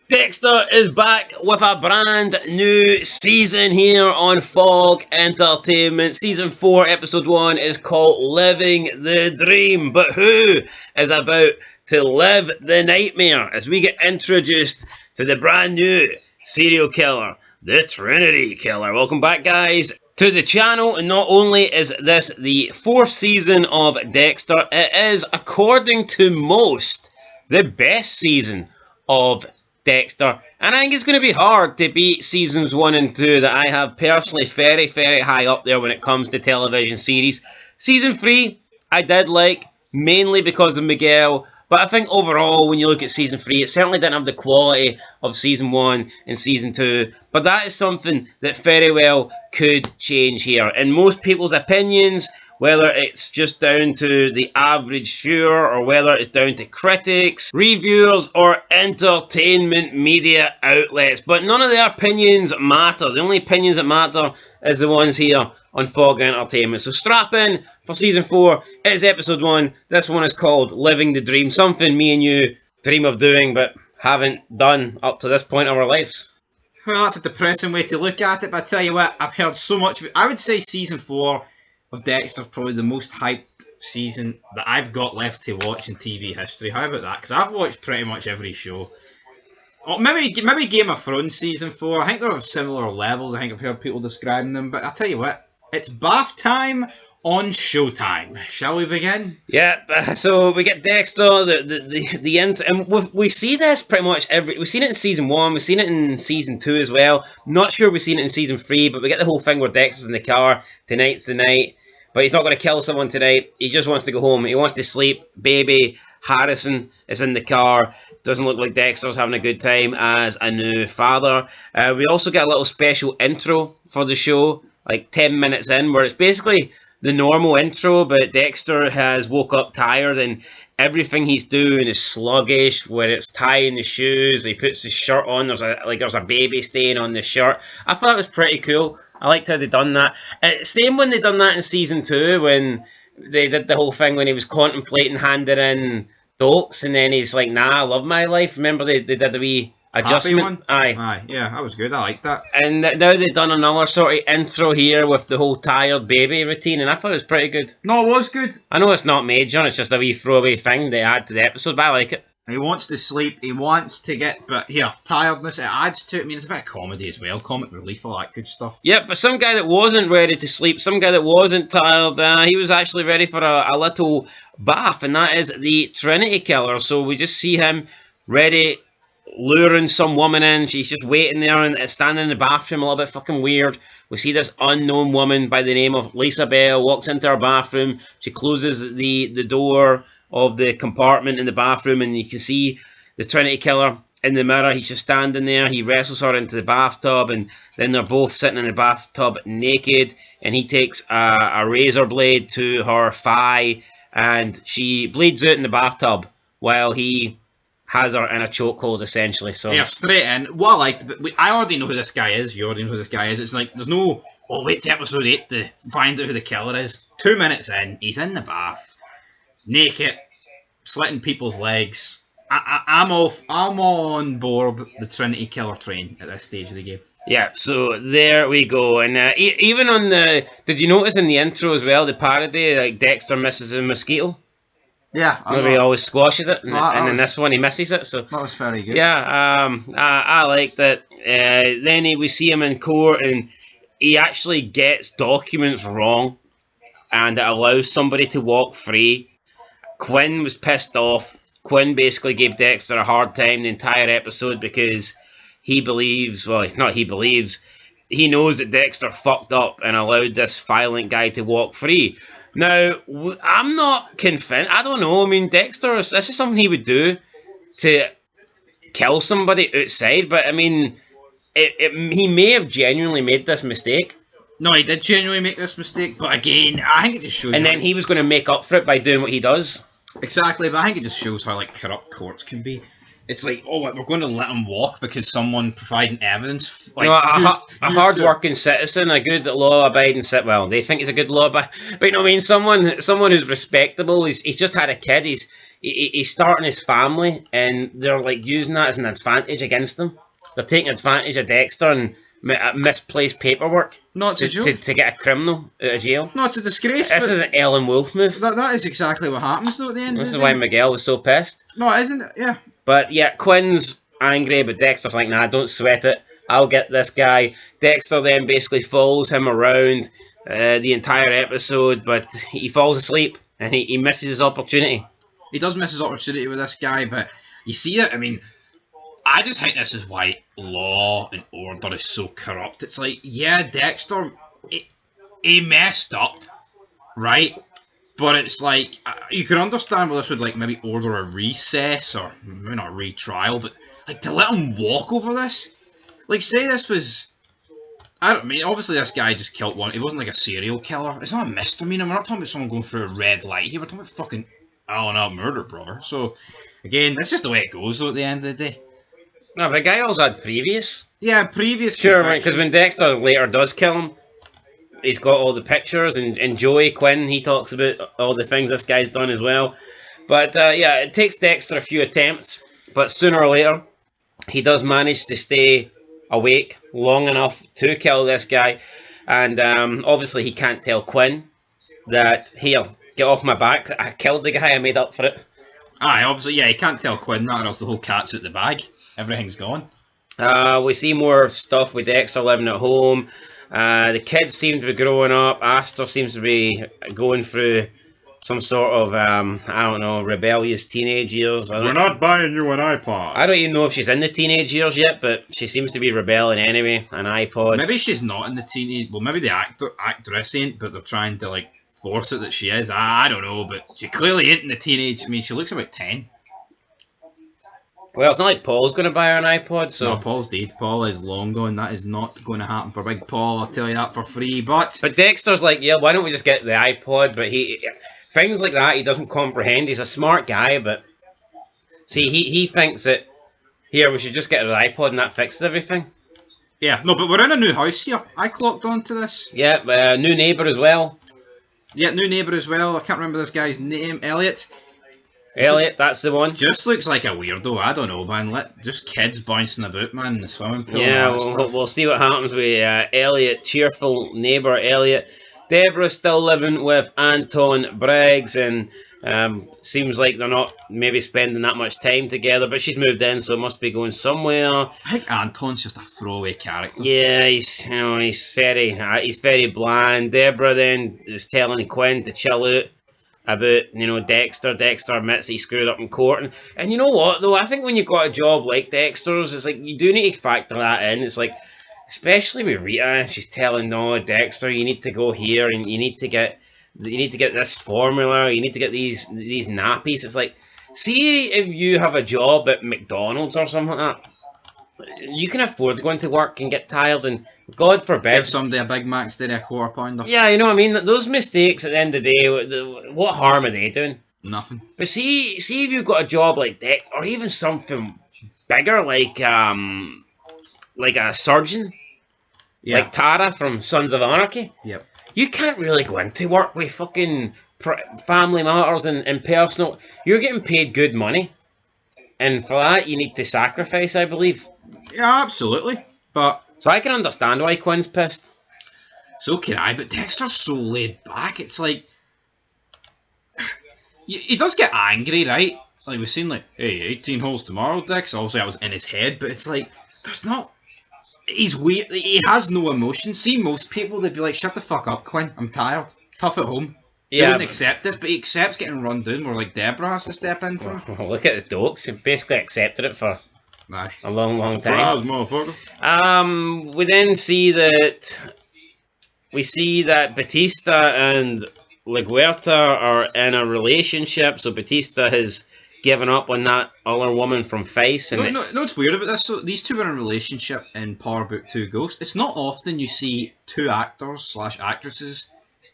Dexter is back with a brand new season here on Fog Entertainment. Season 4, episode 1 is called Living the Dream. But who is about to live the nightmare as we get introduced to the brand new serial killer, the Trinity Killer. Welcome back, guys, to the channel. And not only is this the 4th season of Dexter, it is, according to most, the best season of Dexter, and I think it's going to be hard to beat seasons 1 and 2 that I have personally very, very high up there when it comes to television series. Season 3, I did like, mainly because of Miguel, but I think overall, when you look at season 3, it certainly didn't have the quality of season 1 and season 2, but that is something that very well could change here. In most people's opinions, whether it's just down to the average viewer or whether it's down to critics, reviewers, or entertainment media outlets. But none of their opinions matter. The only opinions that matter is the ones here on Fog Entertainment. So strap in for season 4. It's episode 1. This one is called Living the Dream. Something me and you dream of doing but haven't done up to this point of our lives. Well, that's a depressing way to look at it, but I tell you what, I've heard so much of it. I would say season 4 of Dexter's probably the most hyped season that I've got left to watch in TV history. How about that? Because I've watched pretty much every show. Or maybe Game of Thrones season 4. I think they're of similar levels. I think I've heard people describing them. But I'll tell you what, it's bath time on Showtime. Shall we begin? Yeah, so we get Dexter, the end, and we see this pretty much we've seen it in season 1, we've seen it in season 2 as well. Not sure we've seen it in season 3, but we get the whole thing where Dexter's in the car, tonight's the night, but he's not going to kill someone tonight, he just wants to go home, he wants to sleep. Baby Harrison is in the car, doesn't look like Dexter's having a good time as a new father. We also get a little special intro for the show, like 10 minutes in, where it's basically the normal intro, but Dexter has woke up tired and everything he's doing is sluggish, where it's tying the shoes, he puts his shirt on, there's a baby stain on the shirt. I thought it was pretty cool. I liked how they done that. Same when they done that in season 2, when they did the whole thing when he was contemplating handing in dokes, and then he's like, nah, I love my life. Remember they did a wee adjustment? Aye, yeah, that was good, I liked that. And now they've done another sort of intro here with the whole tired baby routine, and I thought it was pretty good. No, it was good. I know it's not major, it's just a wee throwaway thing they add to the episode, but I like it. He wants to sleep, he wants to get, but here, tiredness, it adds to it. I mean, it's a bit of comedy as well, comic relief, all that good stuff. Yep, but some guy that wasn't ready to sleep, some guy that wasn't tired, he was actually ready for a little bath, and that is the Trinity Killer. So we just see him ready, luring some woman in. She's just waiting there and standing in the bathroom, a little bit fucking weird. We see this unknown woman by the name of Lisa Bell walks into her bathroom. She closes the door of the compartment in the bathroom, and you can see the Trinity Killer in the mirror. He's just standing there. He wrestles her into the bathtub, and then they're both sitting in the bathtub naked, and he takes a razor blade to her thigh, and she bleeds out in the bathtub while he has her in a chokehold, essentially. So yeah, straight in. What I liked, but I already know who this guy is. You already know who this guy is. It's like, there's no, wait to episode 8 to find out who the killer is. 2 minutes in, he's in the bath, naked, slitting people's legs. I'm on board the Trinity Killer train at this stage of the game. Yeah, so there we go. And even on did you notice in the intro as well, the parody, like Dexter misses a mosquito? Yeah, maybe he always squashes it, and in this one he misses it. So that was very good. Yeah, I liked it. Then we see him in court, and he actually gets documents wrong, and it allows somebody to walk free. Quinn was pissed off. Quinn basically gave Dexter a hard time the entire episode because he believes, well, not he believes, he knows that Dexter fucked up and allowed this violent guy to walk free. Now, I'm not convinced. I don't know. I mean, Dexter, this is something he would do to kill somebody outside, but I mean, he may have genuinely made this mistake. No, he did genuinely make this mistake, but again, I think it just shows. And then he was going to make up for it by doing what he does. Exactly, but I think it just shows how corrupt courts can be. It's like, oh, we're going to let him walk because someone providing evidence. Like, a hard-working citizen, a good law-abiding citizen. Well, they think he's a good law-abiding, but you know what I mean. Someone who's respectable. He's just had a kid. He's he's starting his family, and they're like using that as an advantage against him. They're taking advantage of Dexter and misplaced paperwork Not a joke. to get a criminal out of jail. No, it's a disgrace. This is an Ellen Wolf move. That is exactly what happens though at the end This of is the why day. Miguel was so pissed. No, it isn't. Yeah. But yeah, Quinn's angry, but Dexter's like, nah, don't sweat it. I'll get this guy. Dexter then basically follows him around the entire episode, but he falls asleep and he misses his opportunity. He does miss his opportunity with this guy, but you see it. I mean, I just think this is why law and order is so corrupt. It's like, yeah, Dexter, he messed up, right? But it's like, you can understand why this would like maybe order a recess or maybe not a retrial, but like to let him walk over this. Like, say this was, I mean, obviously this guy just killed one. He wasn't like a serial killer. It's not a misdemeanor. We're not talking about someone going through a red light here. We're talking about fucking out murder, brother. So, again, that's just the way it goes, though, at the end of the day. No, but the guy also had previous. Yeah, previous. Sure, because when Dexter later does kill him, he's got all the pictures, and Joey Quinn, he talks about all the things this guy's done as well. But, yeah, it takes Dexter a few attempts, but sooner or later, he does manage to stay awake long enough to kill this guy. And obviously he can't tell Quinn that, here, get off my back, I killed the guy, I made up for it. Aye, obviously, yeah, he can't tell Quinn that or else the whole cat's out the bag. Everything's gone. We see more stuff with Dexter living at home. The kids seem to be growing up. Astor seems to be going through some sort of, I don't know, rebellious teenage years. We're not buying you an iPod. I don't even know if she's in the teenage years yet, but she seems to be rebelling anyway. An iPod. Maybe she's not in the teenage... Well, maybe the actress ain't, but they're trying to, like, force it that she is. I don't know, but she clearly ain't in the teenage... I mean, she looks about 10. Well, it's not like Paul's going to buy her an iPod, so... No, Paul's dead. Paul is long gone. That is not going to happen for Big Paul, I'll tell you that for free, but... But Dexter's like, yeah, why don't we just get the iPod? But things like that, he doesn't comprehend. He's a smart guy, but... See, he thinks that, here, we should just get an iPod and that fixes everything. Yeah, no, but we're in a new house here. I clocked onto this. Yeah, new neighbour as well. Yeah, new neighbour as well. I can't remember this guy's name. Elliot. Elliot, that's the one. Just looks like a weirdo. I don't know, man. Just kids bouncing about, man, in the swimming pool. Yeah, we'll see what happens with Elliot, cheerful neighbour Elliot. Deborah's still living with Anton Briggs, and seems like they're not maybe spending that much time together, but she's moved in, so it must be going somewhere. I think Anton's just a throwaway character. Yeah, he's very bland. Deborah then is telling Quinn to chill out about, Dexter. Dexter admits he screwed up in court. And you know what, though? I think when you've got a job like Dexter's, it's like, you do need to factor that in. It's like, especially with Rita, she's telling, no, Dexter, you need to go here, and you need to get this formula, you need to get these nappies. It's like, see if you have a job at McDonald's or something like that. You can afford going to work and get tired, and God forbid... Give somebody a Big Mac instead of a quarter pounder. Yeah, you know what I mean? Those mistakes at the end of the day, what harm are they doing? Nothing. But see if you've got a job like that, or even something bigger, like a surgeon, like Tara from Sons of Anarchy. Yep. You can't really go into work with fucking family matters and personal. You're getting paid good money, and for that you need to sacrifice, I believe. Yeah, absolutely. But so I can understand why Quinn's pissed. So can I, but Dexter's so laid back. It's like he does get angry, right? Like we've seen, like, hey, 18 holes tomorrow, Dex. Obviously, I was in his head, but it's like there's not. He's weird. He has no emotion. See, most people, they'd be like, shut the fuck up, Quinn. I'm tired. Tough at home. He wouldn't accept this, but he accepts getting run down where, like, Deborah has to step in for him. Look at the dokes. He basically accepted it for a long time. Surprise, motherfucker. We then see that Batista and LaGuerta are in a relationship, so Batista has given up on that other woman from Face. And no, what's weird about this? So these two are in a relationship in Power Book 2 Ghost. It's not often you see two actors/actresses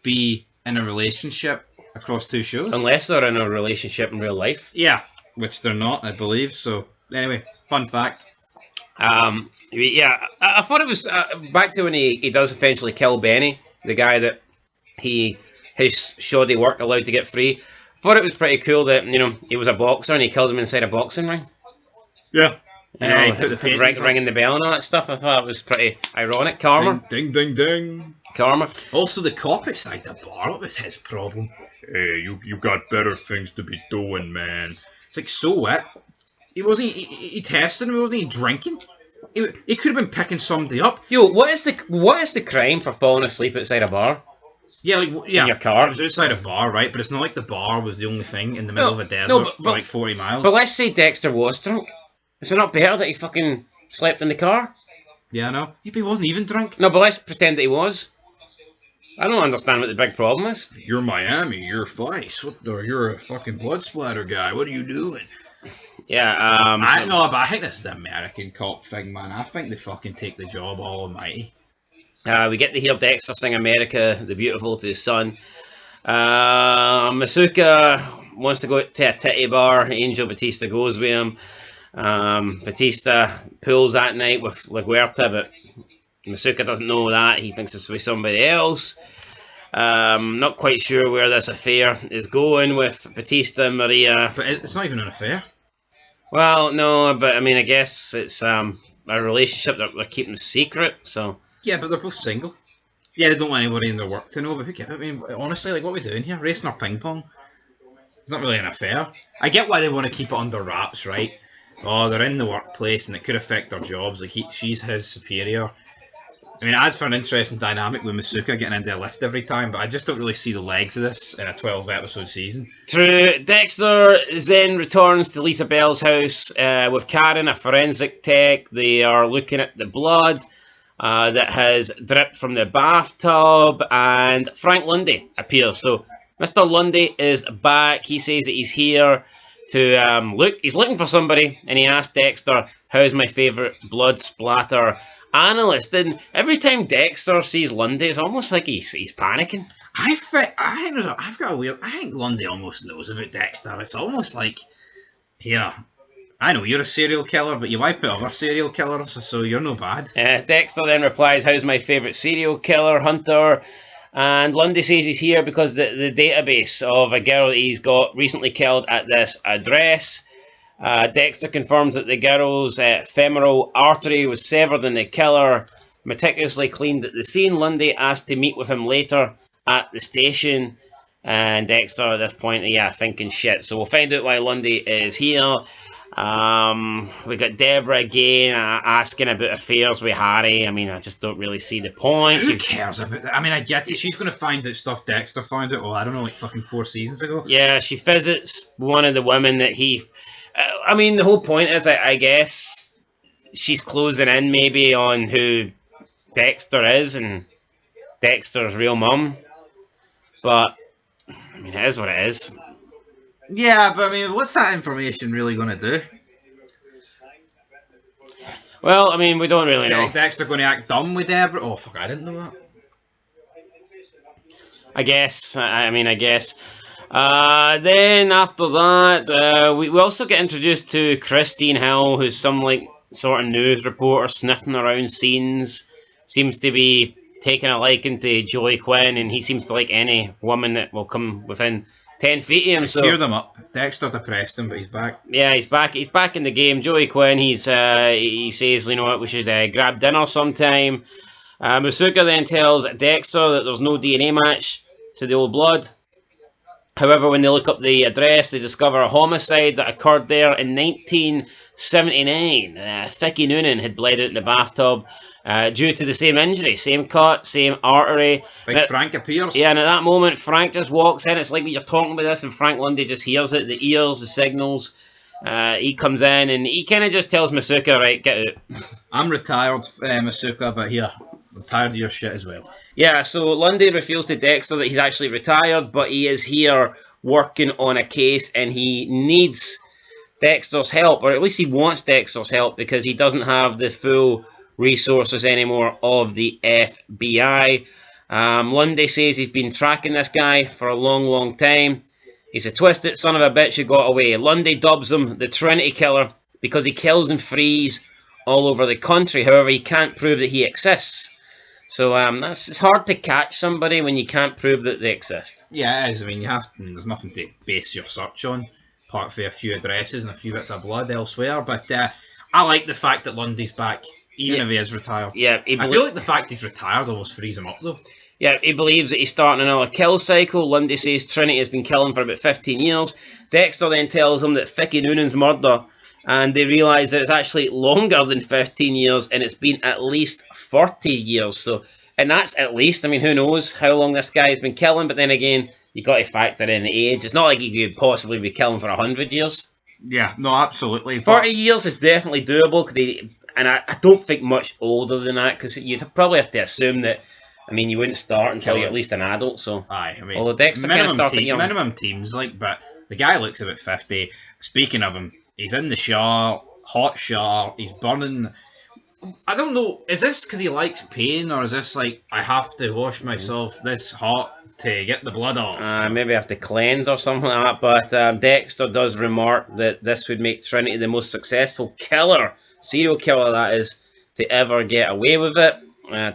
be in a relationship across two shows. Unless they're in a relationship in real life. Yeah, which they're not, I believe. So, anyway, fun fact. Yeah, I thought it was back to when he does eventually kill Benny, the guy that his shoddy work allowed to get free. I thought it was pretty cool that, he was a boxer and he killed him inside a boxing ring. Yeah. He put the paint ringing the bell and all that stuff. I thought it was pretty ironic. Karma. Ding, ding, ding. Karma. Also, the cop outside the bar, what was his problem? Hey, you got better things to be doing, man. It's like, so what? He tested him, wasn't he drinking? He could have been picking somebody up. Yo, what is the crime for falling asleep outside a bar? Yeah, In your car? It was outside a bar, right? But it's not like the bar was the only thing in the middle of a desert for like 40 miles. But let's say Dexter was drunk. Is it not better that he fucking slept in the car? Yeah, I know. Yeah, but he wasn't even drunk. No, but let's pretend that he was. I don't understand what the big problem is. You're Miami, you're Vice. You're a fucking blood splatter guy. What are you doing? Yeah, but I think this is the American cop thing, man. I think they fucking take the job almighty. We get to hear Dexter sing America the Beautiful to his son. Masuka wants to go to a titty bar. Angel Batista goes with him. Batista pulls that night with LaGuerta, but Masuka doesn't know that. He thinks it's with somebody else. Not quite sure where this affair is going with Batista and Maria. But it's not even an affair. Well, no, but I mean, I guess it's a relationship that they're keeping secret, so... Yeah, but they're both single. Yeah, they don't want anybody in their work to know, but who cares? I mean, honestly, like, what are we doing here? Racing our ping pong? It's not really an affair. I get why they want to keep it under wraps, right? Oh, they're in the workplace and it could affect their jobs. Like, she's his superior. I mean, it adds for an interesting dynamic with Masuka getting into a lift every time, but I just don't really see the legs of this in a 12-episode season. True. Dexter then returns to Lisa Bell's house with Karen, a forensic tech. They are looking at the blood that has dripped from the bathtub, and Frank Lundy appears. So Mr. Lundy is back. He says that he's here to look. He's looking for somebody, and he asks Dexter, "How's my favourite blood splatter analyst?" And every time Dexter sees Lundy, it's almost like he's panicking. I think Lundy almost knows about Dexter. It's almost like, here, I know you're a serial killer, but you wipe out other serial killers, so you're no bad. Dexter then replies, "How's my favourite serial killer, Hunter?" And Lundy says he's here because the database of a girl that he's got recently killed at this address. Dexter confirms that the girl's femoral artery was severed and the killer meticulously cleaned at the scene. Lundy asked to meet with him later at the station. And Dexter at this point, thinking shit. So we'll find out why Lundy is here. We got Deborah again asking about affairs with Harry. I mean, I just don't really see the point. Who cares about that? I mean, I get it. She's going to find out stuff Dexter found out, I don't know, like fucking 4 seasons ago. Yeah, she visits one of the women that he... I mean, the whole point is, I guess, she's closing in maybe on who Dexter is and Dexter's real mum. But, I mean, it is what it is. Yeah, but I mean, what's that information really going to do? Well, I mean, we don't really know. Dexter going to act dumb with Deborah? Oh, fuck, I didn't know that. I guess. Then after that, we also get introduced to Christine Hill, who's some sort of news reporter sniffing around scenes. Seems to be taking a liking to Joey Quinn, and he seems to like any woman that will come within 10 feet of him. So cheered him up. Dexter depressed him, but he's back. Yeah, he's back. He's back in the game. Joey Quinn. He says, you know what, we should grab dinner sometime. Masuka then tells Dexter that there's no DNA match to the old blood. However, when they look up the address, they discover a homicide that occurred there in 1979. Vicky Noonan had bled out in the bathtub due to the same injury, same cut, same artery. Frank appears. Yeah, and at that moment, Frank just walks in. It's like you're talking about this, and Frank Lundy just hears it, the ears, the signals. He comes in, and he kind of just tells Masuka, right, get out. I'm retired, Masuka, but here, I'm tired of your shit as well. Yeah, so Lundy reveals to Dexter that he's actually retired, but he is here working on a case, and he needs Dexter's help, or at least he wants Dexter's help, because he doesn't have the full resources anymore of the FBI. Lundy says he's been tracking this guy for a long, long time. He's a twisted son of a bitch who got away. Lundy dubs him the Trinity Killer because he kills and frees all over the country. However, he can't prove that he exists. So it's hard to catch somebody when you can't prove that they exist. Yeah, it is. I mean, there's nothing to base your search on, apart from a few addresses and a few bits of blood elsewhere. But I like the fact that Lundy's back, even if he is retired. Yeah, I feel like the fact he's retired almost frees him up, though. Yeah, he believes that he's starting another kill cycle. Lundy says Trinity has been killing for about 15 years. Dexter then tells him that Vicky Noonan's murder, and they realise that it's actually longer than 15 years, and it's been at least 40 years. So, and that's at least, I mean, who knows how long this guy's been killing, but then again, you got to factor in the age. It's not like he could possibly be killing for 100 years. Yeah, no, absolutely. 40 years is definitely doable, and I don't think much older than that, because you'd probably have to assume that, I mean, you wouldn't start until you're at least an adult, so. Aye, I mean, although Dexter kind of started young. Minimum teams, like, but the guy looks about 50. Speaking of him, he's in the shower, hot shower, he's burning. I don't know, is this because he likes pain, or is this like, I have to wash myself this hot to get the blood off? Maybe I have to cleanse or something like that, but Dexter does remark that this would make Trinity the most successful serial killer that is, to ever get away with it.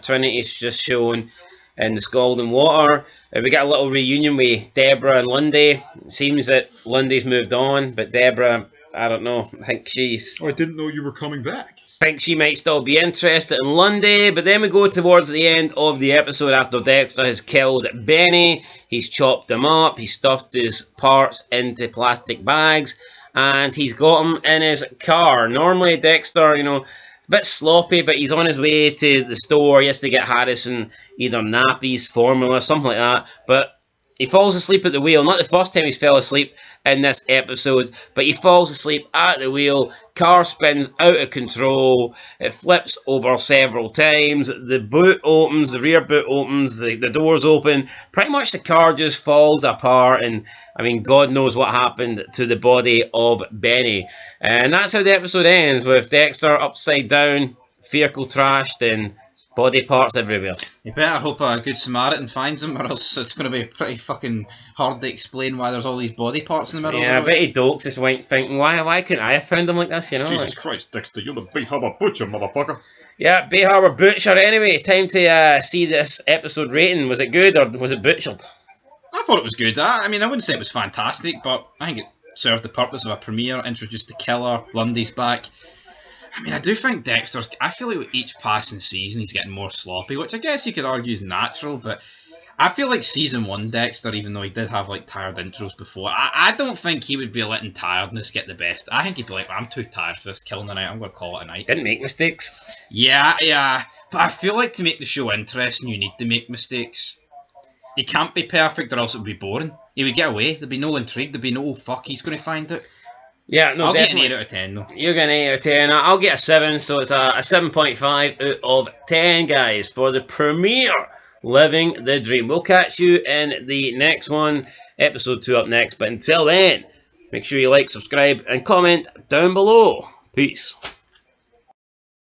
Trinity's just shown in the Scalding Water. We got a little reunion with Deborah and Lundy. It seems that Lundy's moved on, but Deborah, I don't know, I think she's... Oh, I didn't know you were coming back. I think she might still be interested in Lundy, but then we go towards the end of the episode after Dexter has killed Benny. He's chopped him up, he's stuffed his parts into plastic bags, and he's got him in his car. Normally Dexter, you know, a bit sloppy, but he's on his way to the store. He has to get Harrison either nappies, formula, something like that. But he falls asleep at the wheel. Not the first time he's fell asleep in this episode, but he falls asleep at the wheel. Car spins out of control. It flips over several times. The boot opens, the rear boot opens, the doors open. Pretty much the car just falls apart, and I mean, God knows what happened to the body of Benny. And that's how the episode ends, with Dexter upside down, vehicle trashed, and body parts everywhere. You better hope a good Samaritan finds him, or else it's going to be pretty fucking hard to explain why there's all these body parts in the middle Yeah, of I the bet he dokes just went thinking, why couldn't I have found him like this, you know? Jesus Christ, Dexter, you're the Bay Harbor Butcher, motherfucker. Yeah, Bay Harbor Butcher. Anyway, time to see this episode rating. Was it good or was it butchered? I thought it was good. I mean, I wouldn't say it was fantastic, but I think it served the purpose of a premiere, introduced the killer, Lundy's back. I mean, I do think Dexter's... I feel like with each passing season, he's getting more sloppy, which I guess you could argue is natural, but I feel like Season 1 Dexter, even though he did have, like, tired intros before, I don't think he would be letting tiredness get the best. I think he'd be like, I'm too tired for this killing the night, I'm going to call it a night. Didn't make mistakes. Yeah. But I feel like to make the show interesting, you need to make mistakes. He can't be perfect, or else it would be boring. He would get away. There'd be no intrigue. There'd be no, fuck, he's going to find it. Yeah, no, I'll definitely. get an 8 out of 10, though. You're getting an 8 out of 10. I'll get a 7, so it's a 7.5 out of 10, guys, for the premiere, Living the Dream. We'll catch you in the next one, episode 2 up next. But until then, make sure you like, subscribe, and comment down below. Peace.